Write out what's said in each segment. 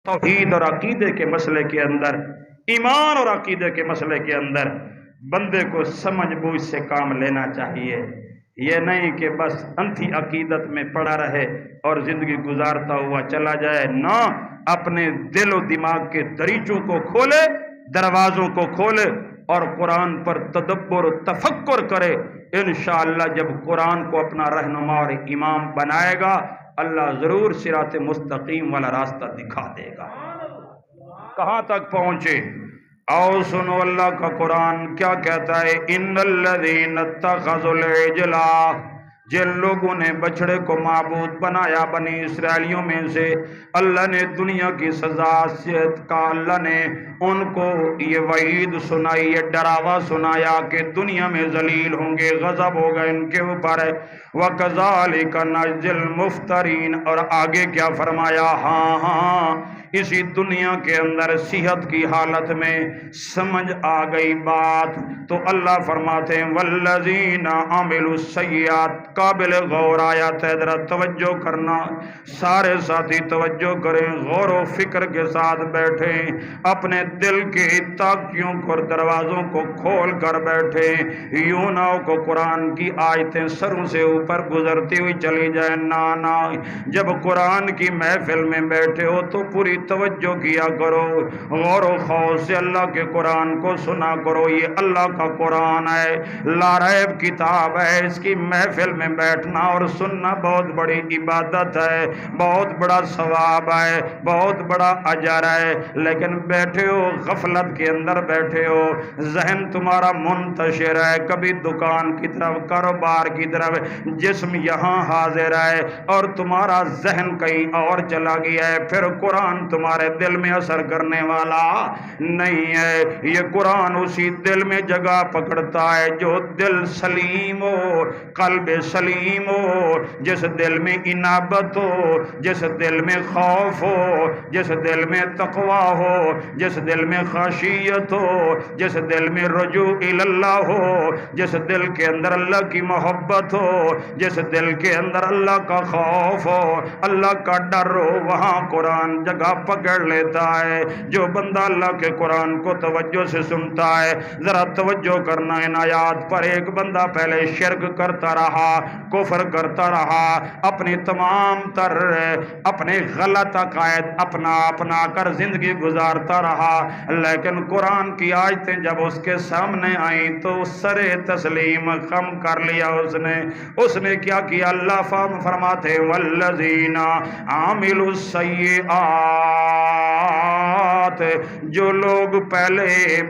توحید اور عقیدے کے مسئلے کے اندر، ایمان اور عقیدے کے مسئلے کے اندر بندے کو سمجھ بوجھ سے کام لینا چاہیے۔ یہ نہیں کہ بس انتھی عقیدت میں پڑا رہے اور زندگی گزارتا ہوا چلا جائے، نہ، اپنے دل و دماغ کے دریچوں کو کھولے، دروازوں کو کھولے اور قرآن پر تدبر و تفکر کرے۔ انشاءاللہ جب قرآن کو اپنا رہنما اور امام بنائے گا، اللہ ضرور صراط مستقیم والا راستہ دکھا دے گا۔ کہاں تک پہنچے؟ آؤ سنو اللہ کا قرآن کیا کہتا ہے۔ ان الذین اتخذوا العجل، جن لوگوں نے بچڑے کو معبود بنایا بنی اسرائیلیوں میں سے، اللہ نے دنیا کی سزا کا اللہ نے ان کو یہ وعید سنائی، یہ ڈراوا سنایا کہ دنیا میں ذلیل ہوں گے، غضب ہوگا ان کے اوپر۔ وَكَذَلِكَ نَجْزِي الْمُفْتَرِينَ، اور آگے کیا فرمایا؟ ہاں اسی دنیا کے اندر صحت کی حالت میں سمجھ آ گئی بات تو اللہ فرماتے ہیں والذین عملوا السیئات، قابل غور آیات ہے، ذرا توجہ کرنا، سارے ساتھی توجہ کریں، غور و فکر کے ساتھ بیٹھیں، اپنے دل کے تاکیوں کو اور دروازوں کو کھول کر بیٹھیں، یوں نہ ہو کو قرآن کی آیتیں سروں سے اوپر گزرتی ہوئی چلی جائیں۔ نانا، جب قرآن کی محفل میں بیٹھے ہو تو پوری توجہ کیا کرو، غور و خوف سے اللہ کے قرآن کو سنا کرو۔ یہ اللہ کا قرآن ہے، لا ریب کتاب ہے، اس کی محفل میں بیٹھنا اور سننا بہت بڑی عبادت ہے، بہت بڑا ثواب ہے، بہت بڑا اجر ہے، لیکن بیٹھے ہو غفلت کے اندر بیٹھے ہو، ذہن تمہارا منتشر ہے، کبھی دکان کی طرف، کاروبار کی طرف، جسم یہاں حاضر ہے اور تمہارا ذہن کہیں اور چلا گیا ہے، پھر قرآن تمہارے دل میں اثر کرنے والا نہیں ہے۔ یہ قرآن اسی دل میں جگہ پکڑتا ہے جو دل سلیم ہو، قلب سلیم ہو، جس دل میں انابت ہو، جس دل میں خوف ہو، جس دل میں تقوی ہو، جس دل میں خشیت ہو، جس دل میں رجوع اللہ ہو، جس دل کے اندر اللہ کی محبت ہو، جس دل کے اندر اللہ کا خوف ہو، اللہ کا ڈر ہو، وہاں قرآن جگہ پکڑ لیتا ہے۔ جو بندہ اللہ کے قرآن کو توجہ سے سنتا ہے، ذرا توجہ کرنا ان آیات پر، ایک بندہ پہلے شرک کرتا رہا، کفر کرتا رہا، اپنی تمام تر اپنے غلط عقائد اپنا کر زندگی گزارتا رہا، لیکن قرآن کی آیتیں جب اس کے سامنے آئیں تو سر تسلیم خم کر لیا اس نے کیا کیا؟ اللہ فرماتے والذین عاملوا السیئات، جو لوگ پہلے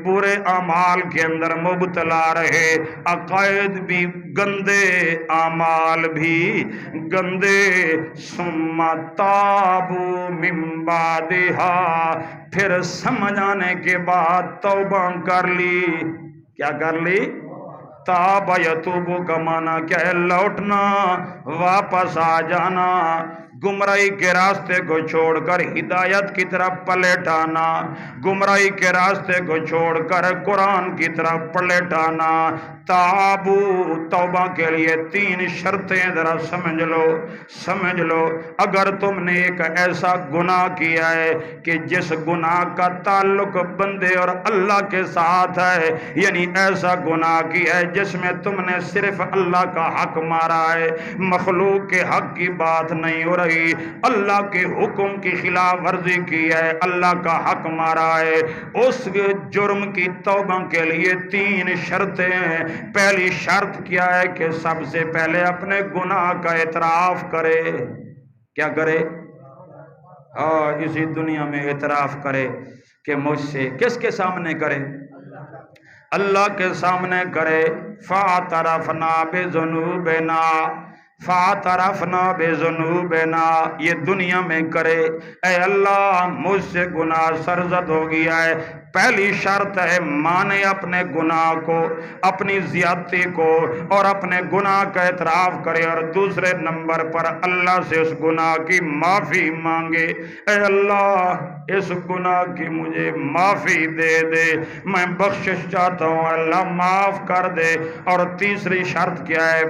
برے اعمال کے اندر مبتلا رہے، عقائد بھی گندے، اعمال بھی گندے، ثم تابوا من بعدها، پھر سمجھ آنے کے بعد توبہ کر لی۔ کیا کر لی؟ تاب یتوب کا معنی کیا ہے؟ لوٹنا، واپس آ جانا، گمراہی کے راستے کو چھوڑ کر ہدایت کی طرف پلٹ آنا، گمراہی کے راستے کو چھوڑ کر قرآن کی طرف پلٹ آنا۔ تابو، توبہ کے لیے 3 شرطیں ذرا سمجھ لو۔ اگر تم نے ایک ایسا گناہ کیا ہے کہ جس گناہ کا تعلق بندے اور اللہ کے ساتھ ہے، یعنی ایسا گناہ کیا ہے جس میں تم نے صرف اللہ کا حق مارا ہے، مخلوق کے حق کی بات نہیں ہو رہی، اللہ کے حکم کی خلاف ورزی کی ہے، اللہ کا حق مارا ہے، اس جرم کی توبہ کے لیے 3 شرطیں ہیں۔ پہلی شرط کیا ہے کہ سب سے پہلے اپنے گناہ کا اعتراف کرے۔ کیا کرے؟ اسی دنیا میں اعتراف کرے کہ مجھ سے، کس کے سامنے کرے؟ اللہ کے سامنے کرے۔ فَاعْتَرَفْنَا بِذُنُوبِنَا، فَاعْتَرَفْنَا بِذُنُوبِنَا، یہ دنیا میں کرے، اے اللہ مجھ سے گناہ سرزد ہو گیا ہے۔ پہلی شرط ہے مانے اپنے گناہ کو، اپنی زیادتی کو اور اپنے گناہ کا اعتراف کرے، اور دوسرے نمبر پر اللہ سے اس گناہ کی معافی مانگے۔ اے اللہ اس گناہ کی مجھے معافی دے دے، میں بخشش چاہتا ہوں، اللہ معاف کر دے۔ اور تیسری شرط کیا ہے؟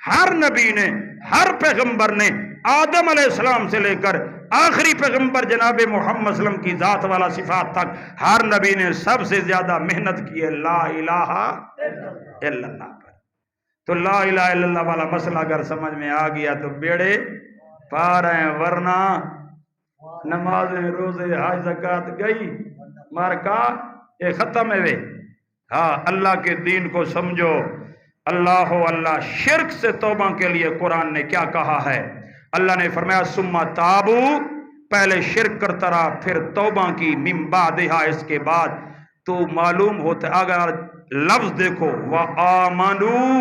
ہر نبی نے، ہر پیغمبر نے، آدم علیہ السلام سے لے کر آخری پیغمبر جناب محمد صلی اللہ علیہ وسلم کی ذات والا صفات تک ہر نبی نے سب سے زیادہ محنت کی ہے لا الہ الا اللہ پر۔ تو لا الہ الا اللہ والا مسئلہ اگر سمجھ میں آ گیا تو بیڑے پار ہیں، ورنہ نمازیں، روزے، حج، زکات گئی مارکا یہ ختم ہے۔ ہاں، اللہ کے دین کو سمجھو۔ اللہ اللہ شرک سے توبہ کے لیے قرآن نے کیا کہا ہے؟ اللہ نے فرمایا ثم تابو، پہلے شرک کرتا رہا پھر توبہ کی، من بعدہا، اس کے بعد۔ تو معلوم ہوتا ہے اگر لفظ دیکھو وآمنوا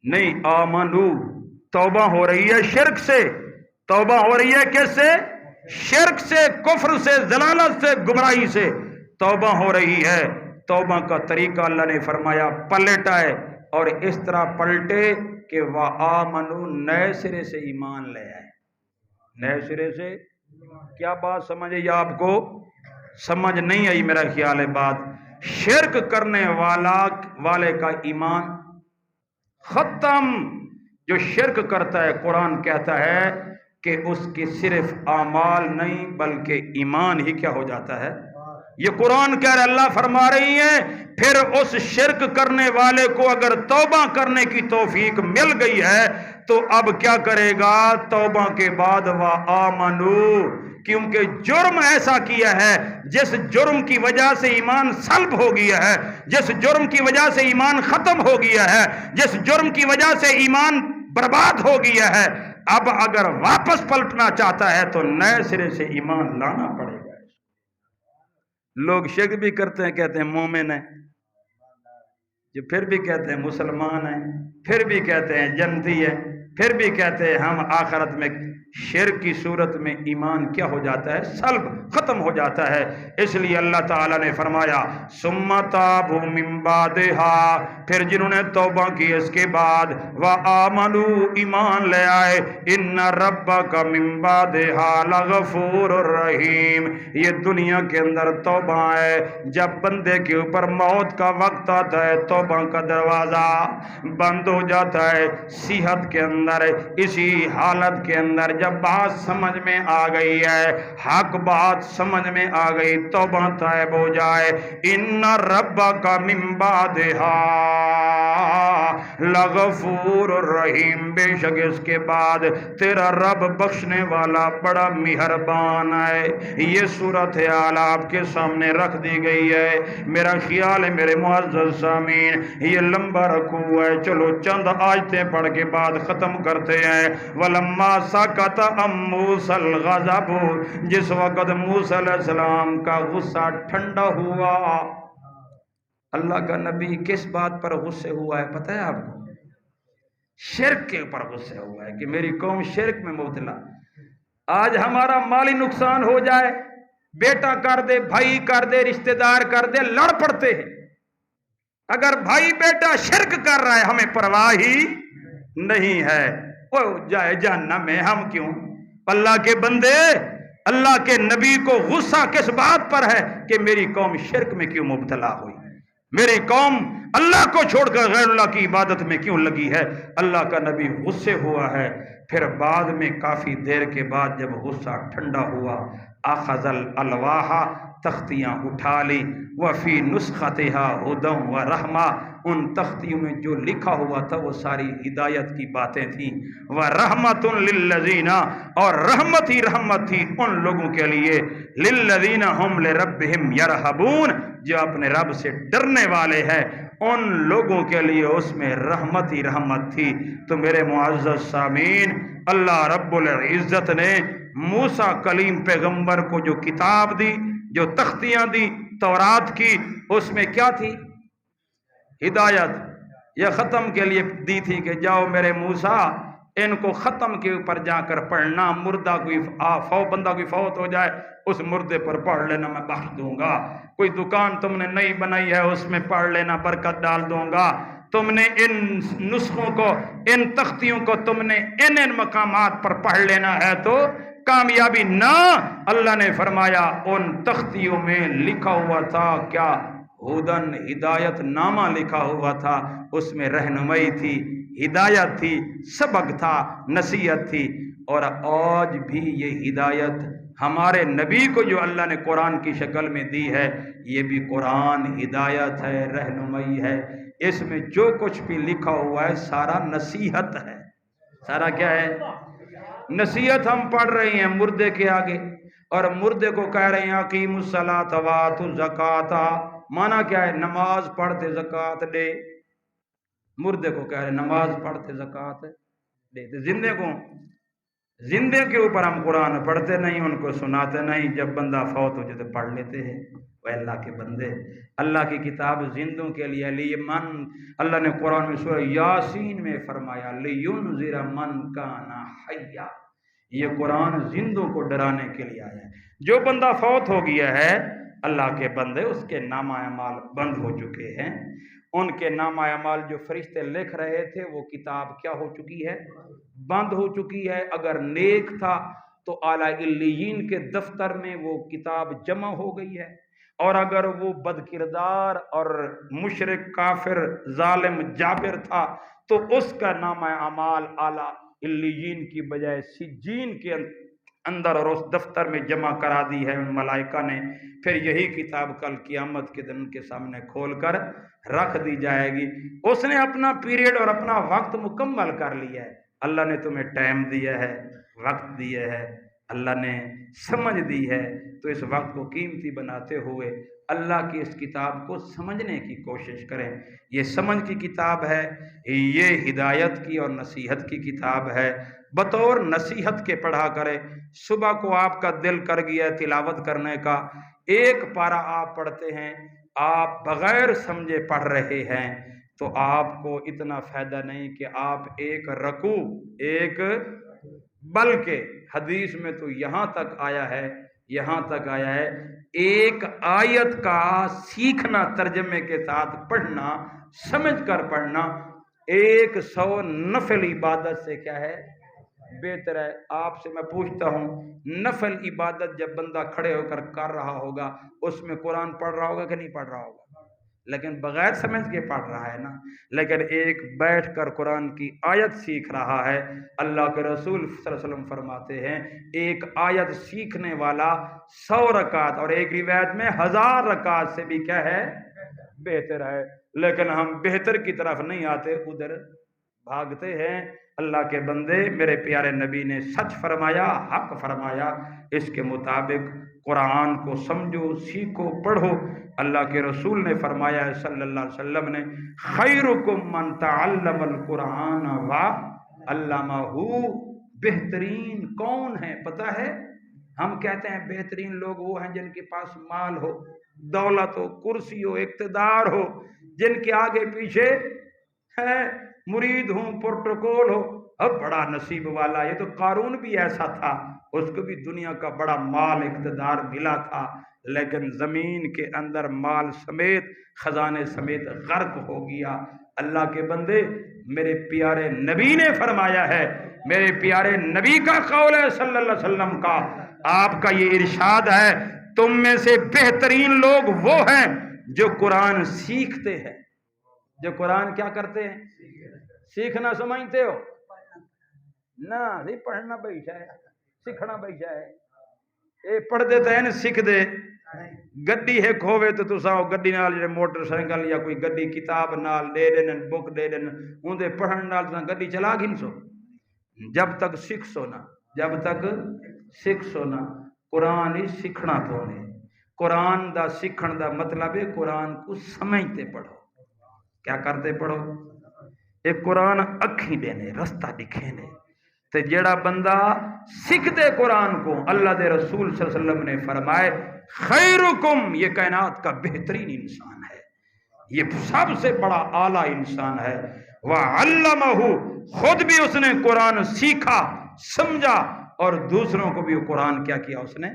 نہیں آمنو، توبہ ہو رہی ہے شرک سے، توبہ ہو رہی ہے کس سے؟ شرک سے، کفر سے، ضلالت سے، گمراہی سے توبہ ہو رہی ہے۔ توبہ کا طریقہ اللہ نے فرمایا پلٹ آئے، اور اس طرح پلٹے کہ وآمنوا، نئے سرے سے ایمان لے آئے، نئے سرے سے۔ کیا بات سمجھے یا آپ کو سمجھ نہیں آئی؟ میرا خیال ہے بات، شرک کرنے والے کا ایمان ختم۔ جو شرک کرتا ہے قرآن کہتا ہے کہ اس کی صرف اعمال نہیں بلکہ ایمان ہی کیا ہو جاتا ہے۔ یہ قرآن کہہ رہا ہے، اللہ فرما رہی ہے پھر اس شرک کرنے والے کو اگر توبہ کرنے کی توفیق مل گئی ہے تو اب کیا کرے گا؟ توبہ کے بعد وآمنوا، کیونکہ جرم ایسا کیا ہے جس جرم کی وجہ سے ایمان سلب ہو گیا ہے، جس جرم کی وجہ سے ایمان ختم ہو گیا ہے، جس جرم کی وجہ سے ایمان برباد ہو گیا ہے، اب اگر واپس پلٹنا چاہتا ہے تو نئے سرے سے ایمان لانا پڑے گا۔ لوگ شک بھی کرتے ہیں، کہتے ہیں مومن ہیں، جو پھر بھی کہتے ہیں مسلمان ہیں، پھر بھی کہتے ہیں جنتی ہیں، پھر بھی کہتے ہیں ہم آخرت میں۔ شرک کی صورت میں ایمان کیا ہو جاتا ہے؟ سلب، ختم ہو جاتا ہے۔ اس لیے اللہ تعالیٰ نے فرمایا ثم تابوا من بعدہا، پھر جنہوں نے توبہ کی اس کے بعد، وآمنوا، ایمان لے آئے، ان ربک من بعدہا لغفور الرحیم۔ یہ دنیا کے اندر توبہ ہے، جب بندے کے اوپر موت کا وقت آتا ہے توبہ کا دروازہ بند ہو جاتا ہے۔ صحت کے اندر، اسی حالت کے اندر جب بات سمجھ میں آ گئی ہے، حق بات سمجھ میں آ گئی، توبہ طائب ہو جائے۔ ان ربک من بعدہا لغفور الرحیم، بے شک اس کے بعد تیرا رب بخشنے والا بڑا مہربان ہے۔ یہ صورتحال آپ کے سامنے رکھ دی گئی ہے۔ میرا خیال ہے میرے معزز سامعین یہ لمبا رکوع ہے، چلو چند آیتیں پڑھ کے بعد ختم کرتے ہیں۔ وَلَمَّا سَكَتَ عَن مُوسَى الْغَضَبُ، جس وقت موسیٰ علیہ السلام کا غصہ ٹھنڈا ہوا۔ اللہ کا نبی کس بات پر غصے ہوا ہے پتہ ہے آپ کو؟ شرک کے اوپر غصے ہوا ہے کہ میری قوم شرک میں مبتلا۔ آج ہمارا مالی نقصان ہو جائے، بیٹا کر دے، بھائی کر دے، رشتہ دار کر دے، لڑ پڑتے ہیں۔ اگر بھائی بیٹا شرک کر رہا ہے ہمیں پرواہ ہی نہیں ہے، وہ جائے جہنم میں، ہم کیوں؟ اللہ کے بندے، اللہ کے نبی کو غصہ کس بات پر ہے کہ میری قوم شرک میں کیوں مبتلا ہوئی، میری قوم اللہ کو چھوڑ کر غیر اللہ کی عبادت میں کیوں لگی ہے۔ اللہ کا نبی غصے ہوا ہے۔ پھر بعد میں کافی دیر کے بعد جب غصہ ٹھنڈا ہوا، اخذ الالواح، تختیاں اٹھا لی، وفی نسختہا ہدی و رحمہ، ان تختیوں میں جو لکھا ہوا تھا وہ ساری ہدایت کی باتیں تھیں، ورحمۃ للذین، اور رحمت ہی رحمت تھی ان لوگوں کے لیے، للذین ہم لربہم یرہبون، جو اپنے رب سے ڈرنے والے ہیں، ان لوگوں کے لیے اس میں رحمت ہی رحمت تھی۔ تو میرے معزز سامعین، اللہ رب العزت نے موسیٰ کلیم پیغمبر کو جو کتاب دی، جو تختیاں دی تورات کی، اس میں کیا تھی؟ ہدایت۔ یہ ختم کے لیے دی تھی کہ جاؤ میرے موسیٰ ان کو ختم کے اوپر جا کر پڑھنا، مردہ کوئی بندہ کوئی فوت ہو جائے اس مردے پر پڑھ لینا، میں بخش دوں گا۔ کوئی دکان تم نے نئی بنائی ہے اس میں پڑھ لینا، برکت ڈال دوں گا۔ تم نے ان نسخوں کو، ان تختیوں کو تم نے ان مقامات پر پڑھ لینا ہے تو کامیابی نہ۔ اللہ نے فرمایا ان تختیوں میں لکھا ہوا تھا کیا؟ ہدن ہدایت نامہ لکھا ہوا تھا، اس میں رہنمائی تھی، ہدایت تھی، سبق تھا، نصیحت تھی۔ اور آج بھی یہ ہدایت ہمارے نبی کو جو اللہ نے قرآن کی شکل میں دی ہے، یہ بھی قرآن ہدایت ہے، رہنمائی ہے۔ اس میں جو کچھ بھی لکھا ہوا ہے سارا نصیحت ہے۔ سارا کیا ہے؟ نصیحت ہم پڑھ رہے ہیں مردے کے آگے، اور مردے کو کہہ رہے ہیں اقیموا الصلاۃ وآتوا الزکاۃ۔ معنی کیا ہے؟ نماز پڑھتے زکوٰۃ دے۔ مردے کو کہہ رہے ہیں نماز پڑھتے زکوٰۃ دے۔ زندے کے اوپر ہم قرآن پڑھتے نہیں، ان کو سناتے نہیں، جب بندہ فوت ہو جائے تو پڑھ لیتے ہیں۔ وہ اللہ کے بندے، اللہ کی کتاب زندوں کے لیے لیمن، اللہ نے قرآن میں سورہ یاسین میں فرمایا لینذر من کان حیا، یہ قرآن زندوں کو ڈرانے کے لیے آیا ہے۔ جو بندہ فوت ہو گیا ہے اللہ کے بندے، اس کے نامہ اعمال بند ہو چکے ہیں۔ ان کے نامہ اعمال جو فرشتے لکھ رہے تھے وہ کتاب کیا ہو چکی ہے؟ بند ہو چکی ہے۔ اگر نیک تھا تو اعلیٰ علیین کے دفتر میں وہ کتاب جمع ہو گئی ہے، اور اگر وہ بد کردار اور مشرک کافر ظالم جابر تھا تو اس کا نامہ اعمال اعلیٰ علیین کی بجائے سجین کے اندر اور اس دفتر میں جمع کرا دی ہے ان ملائکہ نے۔ پھر یہی کتاب کل قیامت کے دن ان کے سامنے کھول کر رکھ دی جائے گی۔ اس نے اپنا پیریڈ اور اپنا وقت مکمل کر لیا ہے۔ اللہ نے تمہیں ٹائم دیا ہے، وقت دیا ہے، اللہ نے سمجھ دی ہے، تو اس وقت کو قیمتی بناتے ہوئے اللہ کی اس کتاب کو سمجھنے کی کوشش کریں۔ یہ سمجھ کی کتاب ہے، یہ ہدایت کی اور نصیحت کی کتاب ہے۔ بطور نصیحت کے پڑھا کرے۔ صبح کو آپ کا دل کر گیا تلاوت کرنے کا، ایک پارہ آپ پڑھتے ہیں، آپ بغیر سمجھے پڑھ رہے ہیں، تو آپ کو اتنا فائدہ نہیں کہ آپ ایک رکوع، ایک بلکہ حدیث میں تو یہاں تک آیا ہے، ایک آیت کا سیکھنا، ترجمے کے ساتھ پڑھنا، سمجھ کر پڑھنا 100 نفل عبادت سے کیا ہے؟ بہتر ہے۔ آپ سے میں پوچھتا ہوں، نفل عبادت جب بندہ کھڑے ہو کر رہا ہوگا، اس میں قرآن پڑھ رہا ہوگا کہ نہیں پڑھ رہا ہوگا؟ لیکن بغیر سمجھ کے پڑھ رہا ہے نا۔ لیکن ایک بیٹھ کر قرآن کی آیت سیکھ رہا ہے۔ اللہ کے رسول صلی اللہ علیہ وسلم فرماتے ہیں ایک آیت سیکھنے والا 100 رکعت اور ایک روایت میں 1000 رکعت سے بھی کیا ہے؟ بہتر ہے۔ لیکن ہم بہتر کی طرف نہیں آتے، ادھر بھاگتے ہیں۔ اللہ کے بندے، میرے پیارے نبی نے سچ فرمایا، حق فرمایا، اس کے مطابق قرآن کو سمجھو، سیکھو، پڑھو۔ اللہ کے رسول نے فرمایا ہے صلی اللہ علیہ وسلم نے، خیرکم من تعلم القرآن وعلمہ، بہترین کون ہے پتہ ہے؟ ہم کہتے ہیں بہترین لوگ وہ ہیں جن کے پاس مال ہو، دولت ہو، کرسی ہو، اقتدار ہو، جن کے آگے پیچھے ہے مرید ہوں، پروٹوکول ہو۔ اب بڑا نصیب والا، یہ تو قارون بھی ایسا تھا، اس کو بھی دنیا کا بڑا مال اقتدار ملا تھا، لیکن زمین کے اندر مال سمیت، خزانے سمیت غرق ہو گیا۔ اللہ کے بندے، میرے پیارے نبی نے فرمایا ہے، میرے پیارے نبی کا قول ہے صلی اللہ علیہ وسلم کا، آپ کا یہ ارشاد ہے، تم میں سے بہترین لوگ وہ ہیں جو قرآن سیکھتے ہیں۔ جو قرآن کیا کرتے ہیں؟ سیکھنا سمجھتے ہو نا؟ نہیں پڑھنا بیشا ہے، سیکھنا بیشا ہے۔ اے پڑھ دیتا ہے نا، سیکھ دے۔ گڈی ہے کھوے تو تساں گڈی نال جڑے موٹر سائیکل یا کوئی گڈی کتاب نال دے دین، بک دے دین، اون دے پڑھن نال تساں گڈی چلا گھن سو، جب تک سیکھ سو نا، جب تک سیکھ سو نا۔ قرآن ہی سیکھنا تو نے۔ قرآن دا سیکھن دا مطلب ہے قرآن کو سمجھتے پڑھو۔ کیا کرتے پڑھو؟ ایک قرآن اکھیں دینے، رستہ دکھے نے، تے جیڑا بندہ سکھ دے قرآن کو، اللہ دے رسول صلی اللہ علیہ وسلم نے فرمائے خیرکم، یہ کائنات کا بہترین انسان ہے، یہ سب سے بڑا اعلیٰ انسان ہے۔ وعلمہ، خود بھی اس نے قرآن سیکھا، سمجھا، اور دوسروں کو بھی قرآن کیا کیا؟ اس نے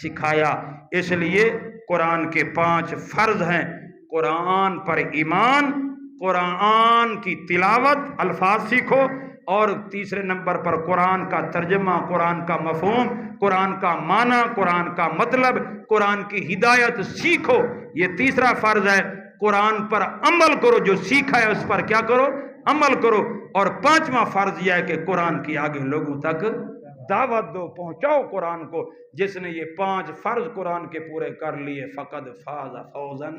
سکھایا۔ اس لیے قرآن کے 5 فرض ہیں: قرآن پر ایمان، قرآن کی تلاوت، الفاظ سیکھو، اور تیسرے نمبر پر قرآن کا ترجمہ، قرآن کا مفہوم، قرآن کا معنی، قرآن کا مطلب، قرآن کی ہدایت سیکھو، یہ تیسرا فرض ہے۔ قرآن پر عمل کرو، جو سیکھا ہے اس پر کیا کرو؟ عمل کرو۔ اور پانچواں فرض یہ ہے کہ قرآن کی آگے لوگوں تک دعوت دو، پہنچاؤ قرآن کو۔ جس نے یہ 5 فرض قرآن کے پورے کر لیے فقد فاز فوزا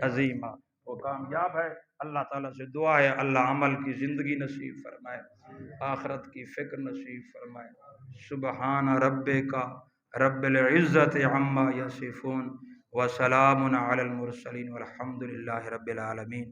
عظیما، وہ کامیاب ہے۔ اللہ تعالیٰ سے دعا ہے اللہ عمل کی زندگی نصیب فرمائے، آخرت کی فکر نصیب فرمائے۔ سبحان ربک رب العزت عما یصفون وسلام علی المرسلین والحمد للہ رب العالمین۔